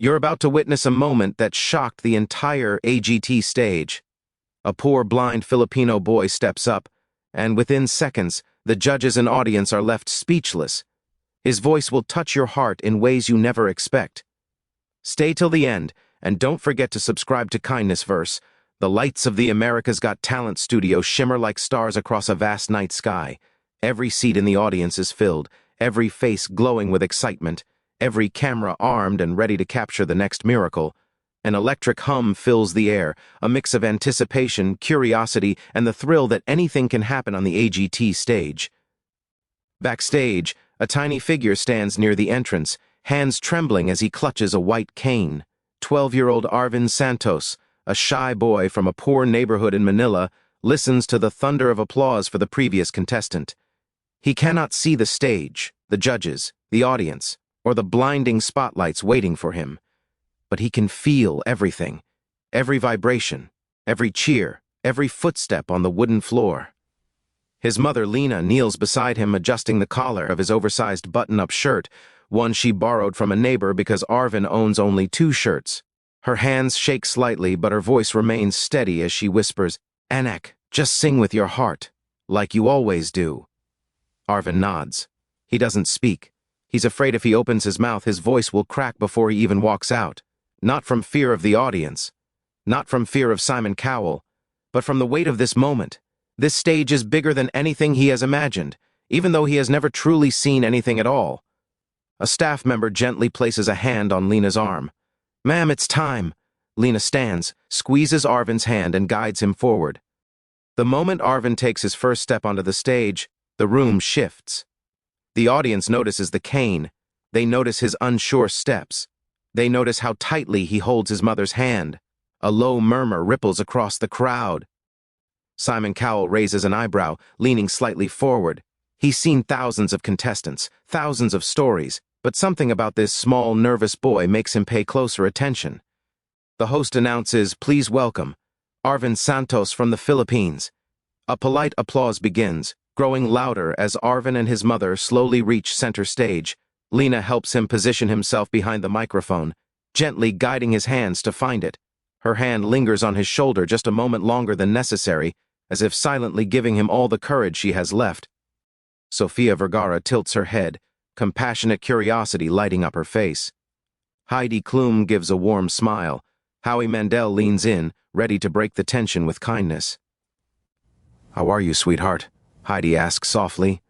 You're about to witness a moment that shocked the entire AGT stage. A poor blind Filipino boy steps up, and within seconds, the judges and audience are left speechless. His voice will touch your heart in ways you never expect. Stay till the end, and don't forget to subscribe to Kindness Verse. The lights of the America's Got Talent studio shimmer like stars across a vast night sky. Every seat in the audience is filled, every face glowing with excitement, every camera armed and ready to capture the next miracle. An electric hum fills the air, a mix of anticipation, curiosity, and the thrill that anything can happen on the AGT stage. Backstage, a tiny figure stands near the entrance, hands trembling as he clutches a white cane. 12-year-old Arvin Santos, a shy boy from a poor neighborhood in Manila, listens to the thunder of applause for the previous contestant. He cannot see the stage, the judges, the audience, or the blinding spotlights waiting for him. But he can feel everything, every vibration, every cheer, every footstep on the wooden floor. His mother, Lena, kneels beside him adjusting the collar of his oversized button-up shirt, one she borrowed from a neighbor because Arvin owns only 2 shirts. Her hands shake slightly, but her voice remains steady as she whispers, "Anak, just sing with your heart, like you always do." Arvin nods. He doesn't speak. He's afraid if he opens his mouth, his voice will crack before he even walks out. Not from fear of the audience, not from fear of Simon Cowell, but from the weight of this moment. This stage is bigger than anything he has imagined, even though he has never truly seen anything at all. A staff member gently places a hand on Lena's arm. "Ma'am, it's time." Lena stands, squeezes Arvin's hand, and guides him forward. The moment Arvin takes his first step onto the stage, the room shifts. The audience notices the cane. They notice his unsure steps. They notice how tightly he holds his mother's hand. A low murmur ripples across the crowd. Simon Cowell raises an eyebrow, leaning slightly forward. He's seen thousands of contestants, thousands of stories, but something about this small, nervous boy makes him pay closer attention. The host announces, "Please welcome, Arvin Santos from the Philippines." A polite applause begins, growing louder as Arvin and his mother slowly reach center stage. Lena helps him position himself behind the microphone, gently guiding his hands to find it. Her hand lingers on his shoulder just a moment longer than necessary, as if silently giving him all the courage she has left. Sofia Vergara tilts her head, compassionate curiosity lighting up her face. Heidi Klum gives a warm smile. Howie Mandel leans in, ready to break the tension with kindness. "How are you, sweetheart?" Heidi asks softly.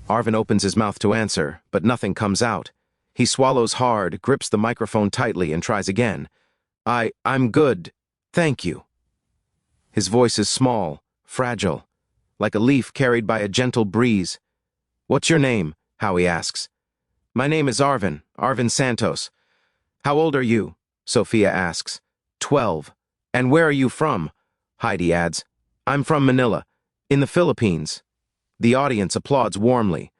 Arvin opens his mouth to answer, but nothing comes out. He swallows hard, grips the microphone tightly, and tries again. I'm good, thank you." His voice is small, fragile, like a leaf carried by a gentle breeze. "What's your name?" Howie asks. "My name is Arvin Santos." "How old are you?" Sophia asks. 12. "And where are you from?" Heidi adds. "I'm from Manila, in the Philippines." The audience applauds warmly.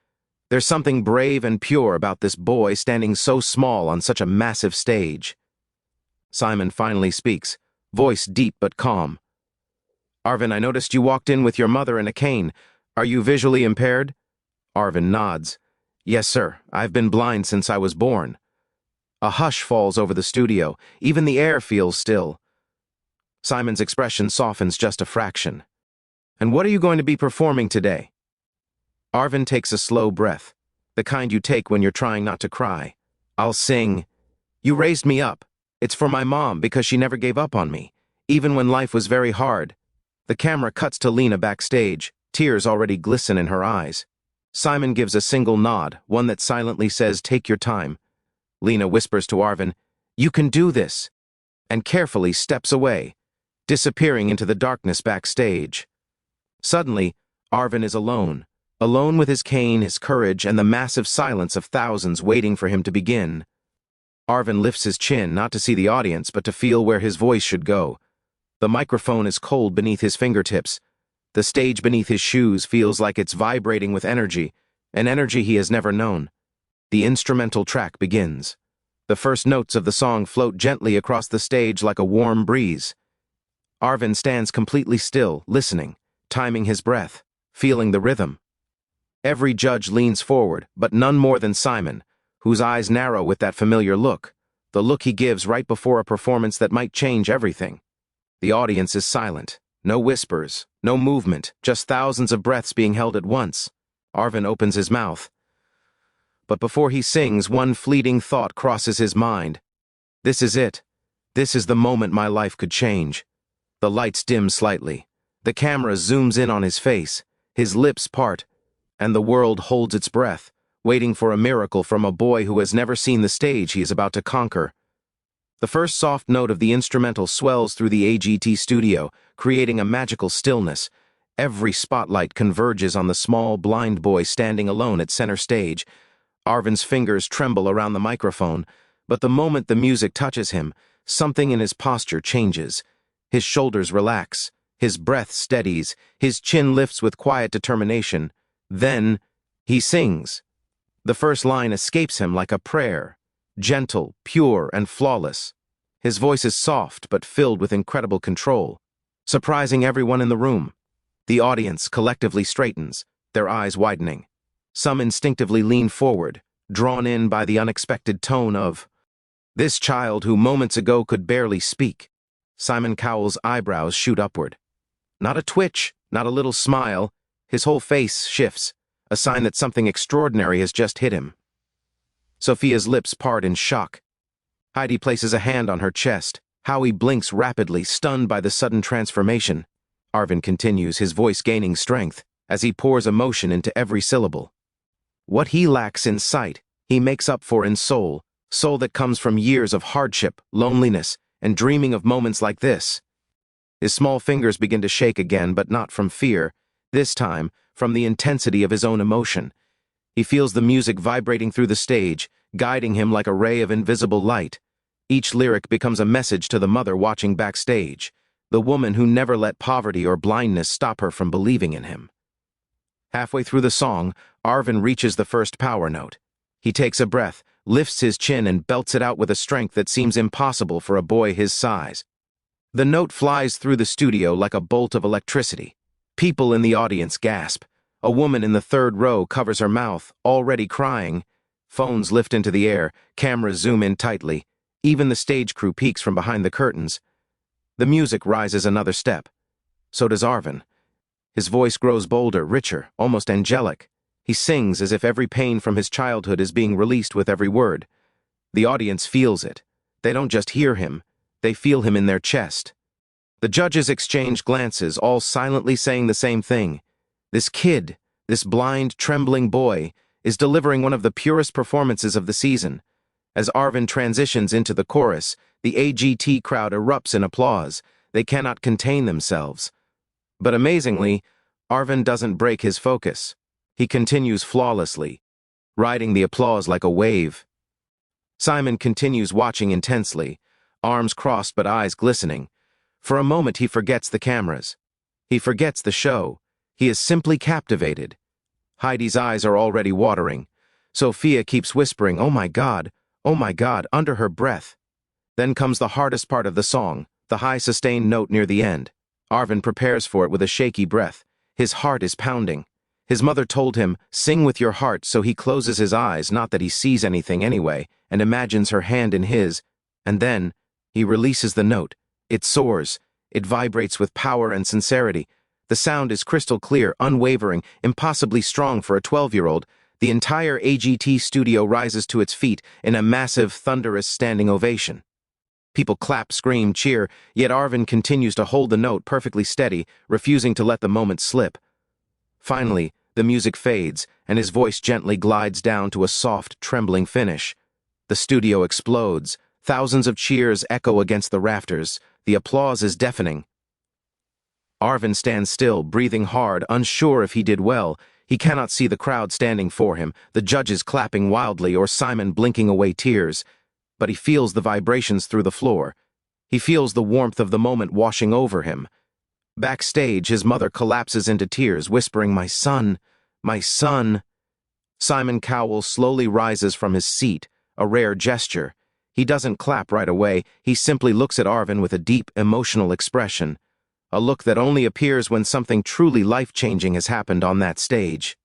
There's something brave and pure about this boy standing so small on such a massive stage. Simon finally speaks, voice deep but calm. "Arvin, I noticed you walked in with your mother in a cane. Are you visually impaired?" Arvin nods. "Yes, sir. I've been blind since I was born." A hush falls over the studio. Even the air feels still. Simon's expression softens just a fraction. "And what are you going to be performing today?" Arvin takes a slow breath, the kind you take when you're trying not to cry. "I'll sing, 'You Raised Me Up.' It's for my mom because she never gave up on me, even when life was very hard." The camera cuts to Lena backstage, tears already glisten in her eyes. Simon gives a single nod, one that silently says, "Take your time." Lena whispers to Arvin, "You can do this," and carefully steps away, disappearing into the darkness backstage. Suddenly, Arvin is alone with his cane, his courage, and the massive silence of thousands waiting for him to begin. Arvin lifts his chin, not to see the audience, but to feel where his voice should go. The microphone is cold beneath his fingertips. The stage beneath his shoes feels like it's vibrating with energy, an energy he has never known. The instrumental track begins. The first notes of the song float gently across the stage like a warm breeze. Arvin stands completely still, listening, timing his breath, feeling the rhythm. Every judge leans forward, but none more than Simon, whose eyes narrow with that familiar look, the look he gives right before a performance that might change everything. The audience is silent. No whispers, no movement, just thousands of breaths being held at once. Arvin opens his mouth. But before he sings, one fleeting thought crosses his mind. This is it. This is the moment my life could change. The lights dim slightly. The camera zooms in on his face. His lips part, and the world holds its breath, waiting for a miracle from a boy who has never seen the stage he is about to conquer. The first soft note of the instrumental swells through the AGT studio, creating a magical stillness. Every spotlight converges on the small, blind boy standing alone at center stage. Arvin's fingers tremble around the microphone, but the moment the music touches him, something in his posture changes. His shoulders relax, his breath steadies, his chin lifts with quiet determination. Then, he sings. The first line escapes him like a prayer, gentle, pure, and flawless. His voice is soft but filled with incredible control, surprising everyone in the room. The audience collectively straightens, their eyes widening. Some instinctively lean forward, drawn in by the unexpected tone of this child who moments ago could barely speak. Simon Cowell's eyebrows shoot upward. Not a twitch, not a little smile. His whole face shifts, a sign that something extraordinary has just hit him. Sophia's lips part in shock. Heidi places a hand on her chest. Howie blinks rapidly, stunned by the sudden transformation. Arvin continues, his voice gaining strength, as he pours emotion into every syllable. What he lacks in sight, he makes up for in soul that comes from years of hardship, loneliness, and dreaming of moments like this. His small fingers begin to shake again, but not from fear, this time from the intensity of his own emotion. He feels the music vibrating through the stage, guiding him like a ray of invisible light. Each lyric becomes a message to the mother watching backstage, the woman who never let poverty or blindness stop her from believing in him. Halfway through the song, Arvin reaches the first power note. He takes a breath, lifts his chin, and belts it out with a strength that seems impossible for a boy his size. The note flies through the studio like a bolt of electricity. People in the audience gasp. A woman in the third row covers her mouth, already crying. Phones lift into the air, cameras zoom in tightly. Even the stage crew peeks from behind the curtains. The music rises another step. So does Arvin. His voice grows bolder, richer, almost angelic. He sings as if every pain from his childhood is being released with every word. The audience feels it. They don't just hear him, they feel him in their chest. The judges exchange glances, all silently saying the same thing. This kid, this blind, trembling boy, is delivering one of the purest performances of the season. As Arvin transitions into the chorus, the AGT crowd erupts in applause. They cannot contain themselves. But amazingly, Arvin doesn't break his focus. He continues flawlessly, riding the applause like a wave. Simon continues watching intensely, arms crossed but eyes glistening. For a moment he forgets the cameras. He forgets the show. He is simply captivated. Heidi's eyes are already watering. Sophia keeps whispering, oh my God, under her breath. Then comes the hardest part of the song, the high sustained note near the end. Arvin prepares for it with a shaky breath. His heart is pounding. His mother told him, sing with your heart, so he closes his eyes, not that he sees anything anyway, and imagines her hand in his. And then, he releases the note. It soars. It vibrates with power and sincerity. The sound is crystal clear, unwavering, impossibly strong for a 12-year-old. The entire AGT studio rises to its feet in a massive, thunderous standing ovation. People clap, scream, cheer, yet Arvin continues to hold the note perfectly steady, refusing to let the moment slip. Finally, the music fades, and his voice gently glides down to a soft, trembling finish. The studio explodes. Thousands of cheers echo against the rafters. The applause is deafening. Arvin stands still, breathing hard, unsure if he did well. He cannot see the crowd standing for him, the judges clapping wildly, or Simon blinking away tears. But he feels the vibrations through the floor. He feels the warmth of the moment washing over him. Backstage, his mother collapses into tears, whispering, my son, my son. Simon Cowell slowly rises from his seat, a rare gesture. He doesn't clap right away. He simply looks at Arvin with a deep, emotional expression. A look that only appears when something truly life-changing has happened on that stage.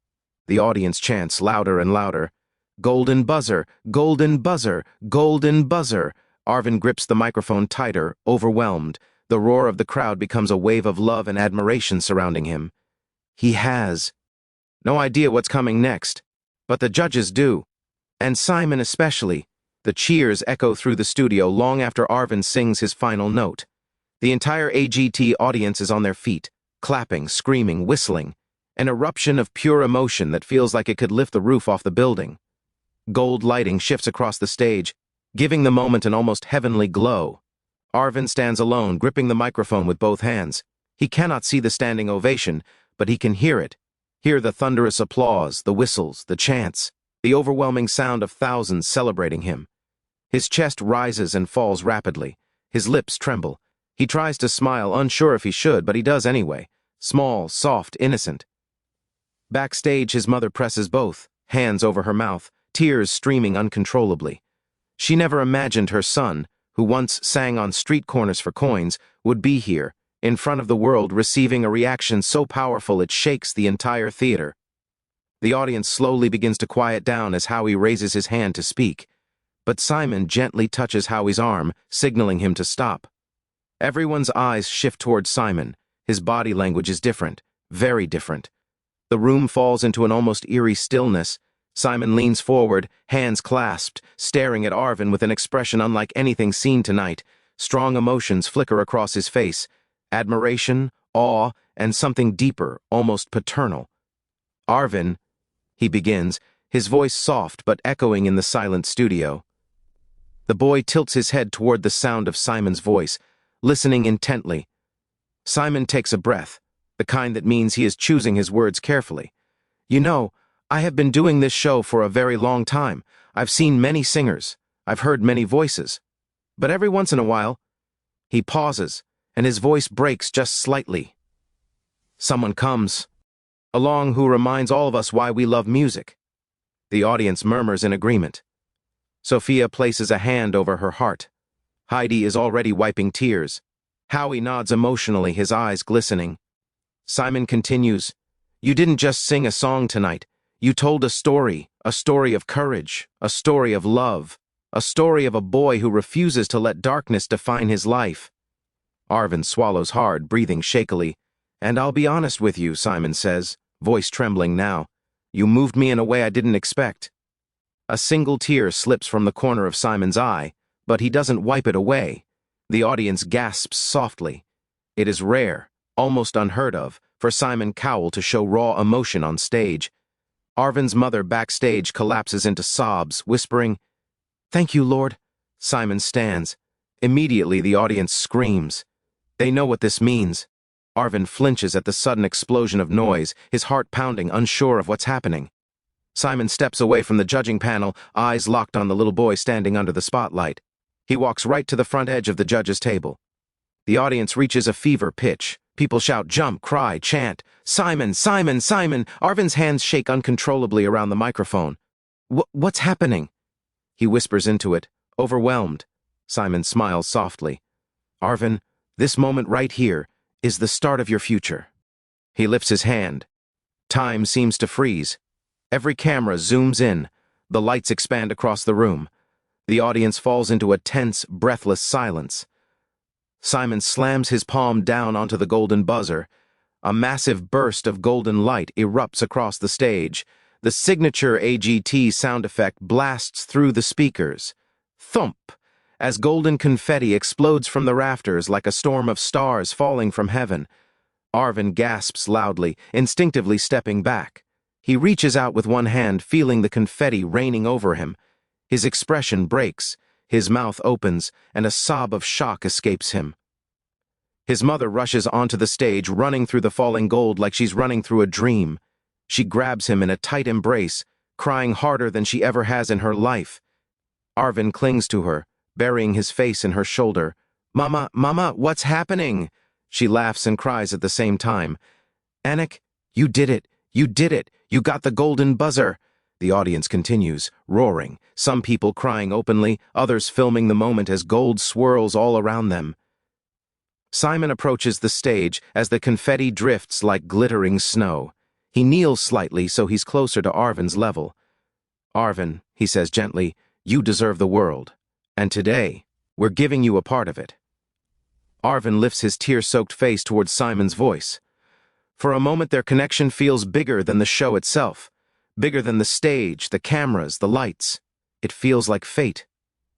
The audience chants louder and louder. Golden buzzer, golden buzzer, golden buzzer. Arvin grips the microphone tighter, overwhelmed. The roar of the crowd becomes a wave of love and admiration surrounding him. He has no idea what's coming next, but the judges do. And Simon especially. The cheers echo through the studio long after Arvin sings his final note. The entire AGT audience is on their feet, clapping, screaming, whistling. An eruption of pure emotion that feels like it could lift the roof off the building. Gold lighting shifts across the stage, giving the moment an almost heavenly glow. Arvin stands alone, gripping the microphone with both hands. He cannot see the standing ovation, but he can hear it. Hear the thunderous applause, the whistles, the chants, the overwhelming sound of thousands celebrating him. His chest rises and falls rapidly. His lips tremble. He tries to smile, unsure if he should, but he does anyway. Small, soft, innocent. Backstage, his mother presses both hands over her mouth, tears streaming uncontrollably. She never imagined her son, who once sang on street corners for coins, would be here, in front of the world, receiving a reaction so powerful it shakes the entire theater. The audience slowly begins to quiet down as Howie raises his hand to speak, but Simon gently touches Howie's arm, signaling him to stop. Everyone's eyes shift towards Simon. His body language is different, very different. The room falls into an almost eerie stillness. Simon leans forward, hands clasped, staring at Arvin with an expression unlike anything seen tonight. Strong emotions flicker across his face. Admiration, awe, and something deeper, almost paternal. "Arvin," he begins, his voice soft but echoing in the silent studio. The boy tilts his head toward the sound of Simon's voice, listening intently. Simon takes a breath, the kind that means he is choosing his words carefully. "You know, I have been doing this show for a very long time. I've seen many singers. I've heard many voices. But every once in a while," he pauses, and his voice breaks just slightly. "Someone comes along who reminds all of us why we love music." The audience murmurs in agreement. Sophia places a hand over her heart. Heidi is already wiping tears. Howie nods emotionally, his eyes glistening. Simon continues, "You didn't just sing a song tonight. You told a story of courage, a story of love, a story of a boy who refuses to let darkness define his life." Arvin swallows hard, breathing shakily. "And I'll be honest with you," Simon says, voice trembling now. "You moved me in a way I didn't expect." A single tear slips from the corner of Simon's eye, but he doesn't wipe it away. The audience gasps softly. It is rare, almost unheard of, for Simon Cowell to show raw emotion on stage. Arvin's mother backstage collapses into sobs, whispering, "Thank you, Lord." Simon stands. Immediately the audience screams. They know what this means. Arvin flinches at the sudden explosion of noise, his heart pounding, unsure of what's happening. Simon steps away from the judging panel, eyes locked on the little boy standing under the spotlight. He walks right to the front edge of the judges' table. The audience reaches a fever pitch. People shout, jump, cry, chant, "Simon, Simon, Simon!" Arvin's hands shake uncontrollably around the microphone. What's happening?" He whispers into it, overwhelmed. Simon smiles softly. "Arvin, this moment right here is the start of your future." He lifts his hand. Time seems to freeze. Every camera zooms in. The lights expand across the room. The audience falls into a tense, breathless silence. Simon slams his palm down onto the golden buzzer. A massive burst of golden light erupts across the stage. The signature AGT sound effect blasts through the speakers. Thump! As golden confetti explodes from the rafters like a storm of stars falling from heaven. Arvin gasps loudly, instinctively stepping back. He reaches out with one hand, feeling the confetti raining over him. His expression breaks, his mouth opens, and a sob of shock escapes him. His mother rushes onto the stage, running through the falling gold like she's running through a dream. She grabs him in a tight embrace, crying harder than she ever has in her life. Arvin clings to her, burying his face in her shoulder. "Mama, Mama, what's happening?" She laughs and cries at the same time. "Anik, you did it. You did it. You got the golden buzzer." The audience continues, roaring, some people crying openly, others filming the moment as gold swirls all around them. Simon approaches the stage as the confetti drifts like glittering snow. He kneels slightly so he's closer to Arvin's level. "Arvin," he says gently. You deserve the world. And today, we're giving you a part of it. Arvin lifts his tear-soaked face towards Simon's voice. For a moment, their connection feels bigger than the show itself, bigger than the stage, the cameras, the lights. It feels like fate.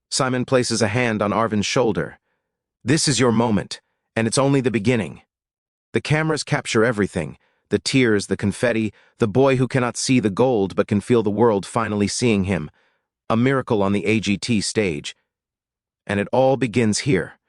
Simon places a hand on Arvin's shoulder. This is your moment, and it's only the beginning. The cameras capture everything, the tears, the confetti, the boy who cannot see the gold but can feel the world finally seeing him. A miracle on the AGT stage. And it all begins here.